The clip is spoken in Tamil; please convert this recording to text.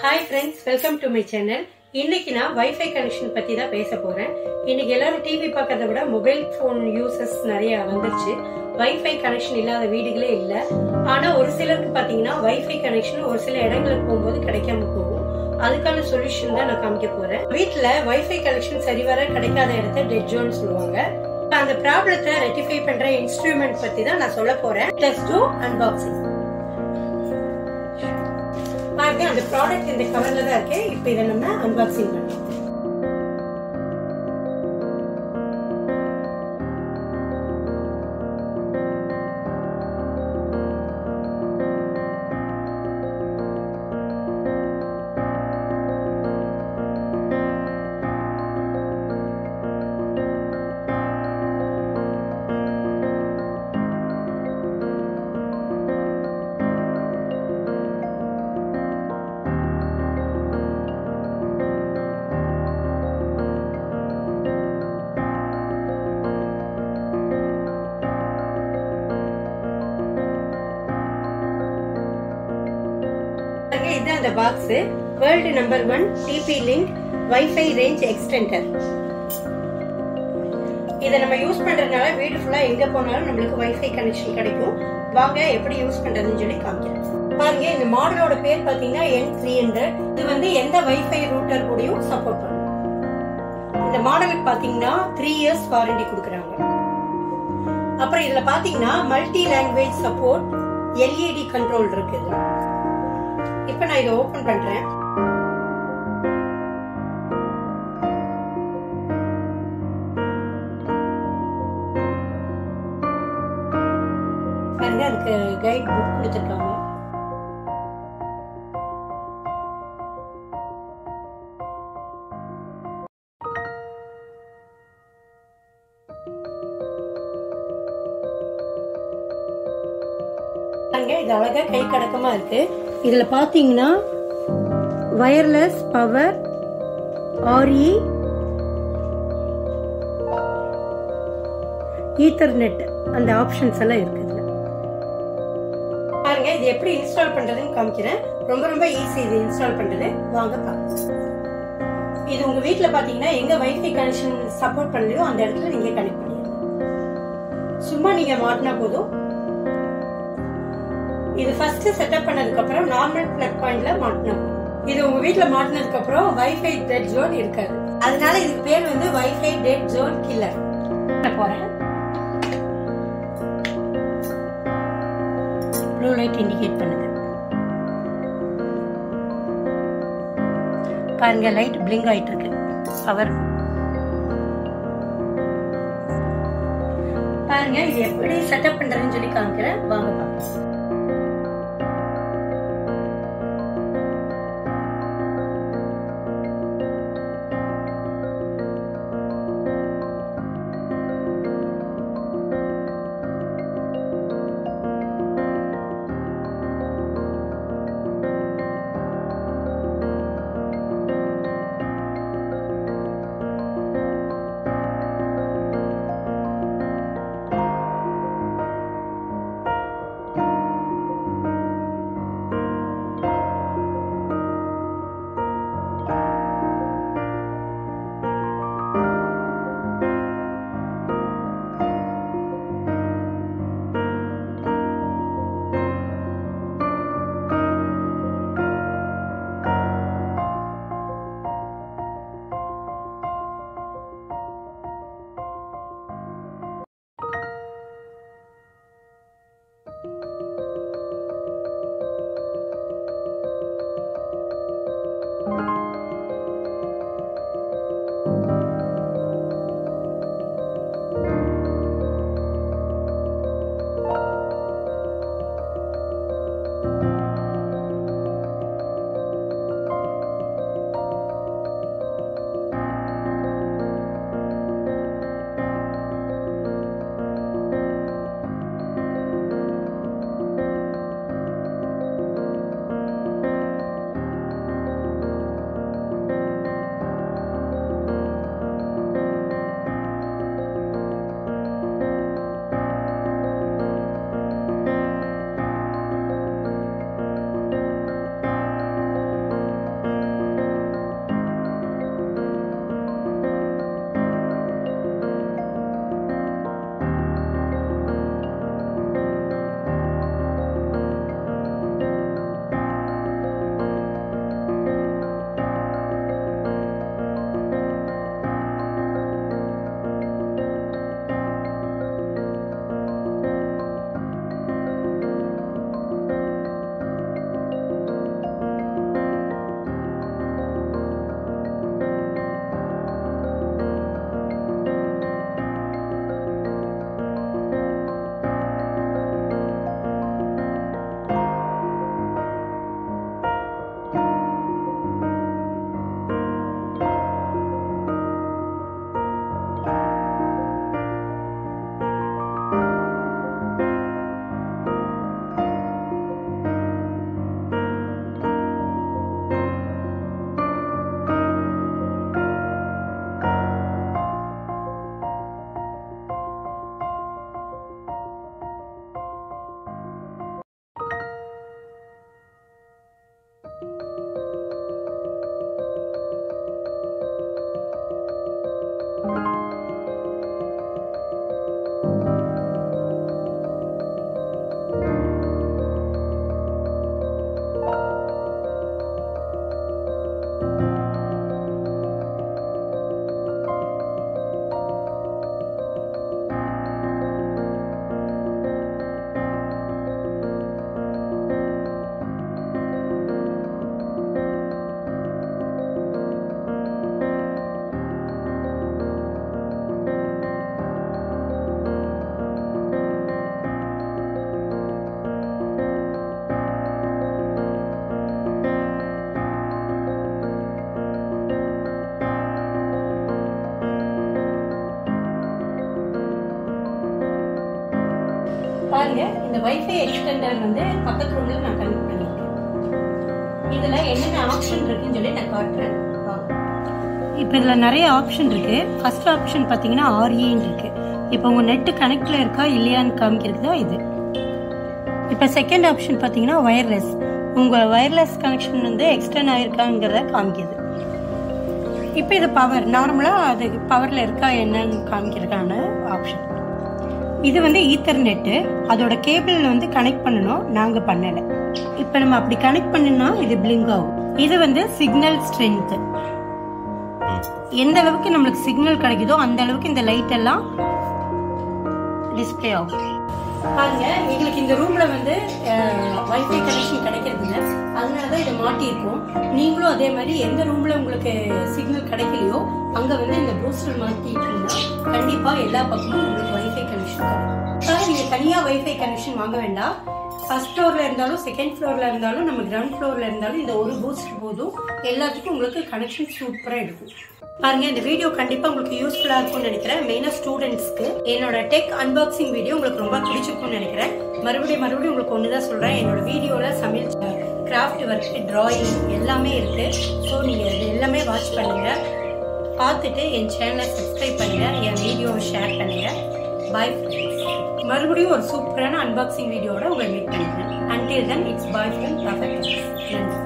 Hi friends, welcome to my channel. இன்னைக்கு நான் Wi-Fi connection பத்தி தான் பேச போறேன். இன்னைக்கு எல்லாரும் டிவி பார்க்கறத விட மொபைல் போன் யூசர்ஸ் நிறைய வந்துருச்சு. Wi-Fi கனெக்ஷன் இல்லாத வீடுகளே இல்ல. ஆனா ஒரு சிலருக்கு பாத்தீங்கன்னா Wi-Fi கனெக்ஷன் ஒரு சில இடங்களுக்கு போகும்போது கிடைக்காம போகும். அதுக்கான சொல்யூஷன் தான் நான் காமிக்க போறேன். வீட்ல Wi-Fi கனெக்ஷன் சரிவர கிடைக்காத இடத்தை டெட் ஜோன் சொல்லுவாங்க. அந்த ப்ராப்ளத்தை ரெக்டிஃபை பண்ற இன்ஸ்ட்ருமெண்ட் பத்தி தான் நான் சொல்ல போறேன். Let's do unboxing. பாருங்க, அந்த ப்ராடக்ட் இந்த கவர்ல தான் இருக்கு. இப்போ இதை நம்ம அன்பாக்சிங் பண்ணலாம். இதுதான் அந்த box. World number 1 tplink Wi-Fi range extender. இத நம்ம யூஸ் பண்றதுனால வீடு ஃபுல்லா எங்க போனாலும் நமக்கு Wi-Fi கனெக்ஷன் கிடைக்கும். வாங்க எப்படி யூஸ் பண்றதுன்னு சொல்லி காமிக்கிறேன். பாருங்க, இந்த மாடலோட பேர் பாத்தீங்கன்னா N300. இது வந்து எந்த Wi-Fi ரூட்டர் கூடயும் சப்போர்ட் பண்ணும். இந்த மாடலுக்கு பாத்தீங்கன்னா 3 years வாரண்டி கொடுக்கறாங்க. அப்புறம் இதுல பாத்தீங்கன்னா multi language support, LED control இருக்குது. இப்ப நான் இதை ஓபன் பண்றேன். பாருங்க, அதுக்கு கைட் புக் கொடுத்திருக்காங்க. பாருங்க, இது அழகா கை கடக்கமா இருக்கு. இதுல பாத்தீங்கன்னா வயர்லெஸ் பவர், RE, ஈத்தர்நெட் அந்த ஆப்ஷன்ஸ் எல்லாம் இருக்குது. பாருங்க, இது எப்படி இன்ஸ்டால் பண்றதுன்னு காமிக்கிறேன். ரொம்ப ரொம்ப ஈஸி இது இன்ஸ்டால் பண்றது. வாங்க பாருங்க. இது உங்க வீட்ல பாத்தீங்கன்னா எங்க Wi-Fi கனெக்ஷன் சப்போர்ட் பண்ணலையோ அந்த இடத்துல நீங்க கனெக்ட் பண்ணிடலாம். சும்மா நீங்க மாட்டினா போதும். இது ஃபர்ஸ்ட் செட்டப் பண்ணதுக்கு அப்புறம் நார்மல் பிளக் பாயிண்ட்ல மாட்டணும். இது உங்க வீட்ல மாட்டினதுக்கு அப்புறம் Wi-Fi டெட் ஜோன் இருக்காது. அதனால இதுக்கு பேர் வந்து Wi-Fi டெட் ஜோன் கில்லர். போறேன். ப்ளூ லைட் இண்டிகேட் பண்ணுது. பாருங்க, லைட் பிளிங்க் ஆயிட்டு இருக்கு. பவர். பாருங்க, இது எப்படி செட்டப் பண்றதுன்னு சொல்லி காமிக்கிறேன். வாங்க பாருங்க. இந்த வைஃபை எக்ஸ்டெண்டர் வந்து பக்கத்து ரூம்ல நான் கனெக்ட் பண்ணிருக்கேன். இதுல என்னென்ன ஆப்ஷன் இருக்குன்னு சொல்லி நான் காட்டுறேன். இப்போ இதுல நிறைய ஆப்ஷன் இருக்கு. ஃபர்ஸ்ட் ஆப்ஷன் பாத்தீங்கன்னா REன்னு இருக்கு. இப்போ உங்க நெட் கனெக்ட்ல இருக்கா இல்லையான்னு காமிக்கிறது தான் இது. இப்போ செகண்ட் ஆப்ஷன் பாத்தீங்கன்னா வயர்லெஸ். உங்க வயர்லெஸ் கனெக்ஷன் வந்து எக்ஸ்டெண்ட் ஆயிருக்காங்கிறத காமிக்குது. இப்போ இது பவர், நார்மலா அது பவர்ல இருக்கா என்னன்னு காமிக்கிறதுக்கான ஆப்ஷன். இது வந்து ஈத்தர்நெட், அதோட கேபிள் வந்து கனெக்ட் பண்ணணும், நாங்க பண்ணல. இப்போ நம்ம அப்படி கனெக்ட் பண்ணா இது பிளிங்க் ஆகும். இது வந்து சிக்னல் ஸ்ட்ரென்த், எந்த அளவுக்கு நம்மளுக்கு சிக்னல் கிடைக்குதோ அந்த அளவுக்கு இந்த லைட் எல்லாம் டிஸ்பிளே ஆகும். பாருங்க, எங்களுக்கு இந்த ரூம்ல வந்து வைஃபை கனெக்ஷன் கிடைக்கிறது இல்லை, அதனாலதான் இதை மாட்டி இருக்கும். நீங்களும் அதே மாதிரி எந்த ரூம்ல உங்களுக்கு சிக்னல் கிடைக்கலையோ அங்க வந்து இந்த பூஸ்டர் மாட்டிட்டீங்கன்னா கண்டிப்பா எல்லா பக்கமும் உங்களுக்கு வைஃபை கனெக்ஷன் கிடைக்கும். நீங்க தனியா வைஃபை கனெக்ஷன் வாங்க வேண்டாம். ஃபர்ஸ்ட் ஃப்ளோர்ல இருந்தாலும் செகண்ட் ஃப்ளோர்ல இருந்தாலும் நம்ம கிரவுண்ட் ஃப்ளோர்ல இருந்தாலும் இந்த ஒரு பூஸ்டர் போதும், எல்லாத்துக்கும் உங்களுக்கு கனெக்ஷன் சூப்பரா இருக்கும். பாருங்க, இந்த வீடியோ கண்டிப்பா உங்களுக்கு யூஸ்ஃபுல்லா இருக்கும்னு நினைக்கிறேன். மெயினா ஸ்டூடெண்ட்ஸ்க்கு என்னோட டெக் அன்பாக்சிங் வீடியோ உங்களுக்கு ரொம்ப பிடிச்சிருக்கும்னு நினைக்கிறேன். மறுபடியும் உங்களுக்கு ஒண்ணுதான் சொல்றேன், என்னோட வீடியோல சமையல், கிராஃப்ட் ஒர்க், டிராயிங் எல்லாமே இருக்கு. ஸோ நீங்க இது எல்லாமே வாட்ச் பண்ணுங்க, பார்த்துட்டு என் சேனலை சப்ஸ்கிரைப் பண்ணுங்க, என் வீடியோவை ஷேர் பண்ணுங்க. பாய். மறுபடியும் ஒரு சூப்பரான அன்பாக்சிங் வீடியோட உங்களை மீட் பண்ணுறேன். Until then, it's bye from Perfect.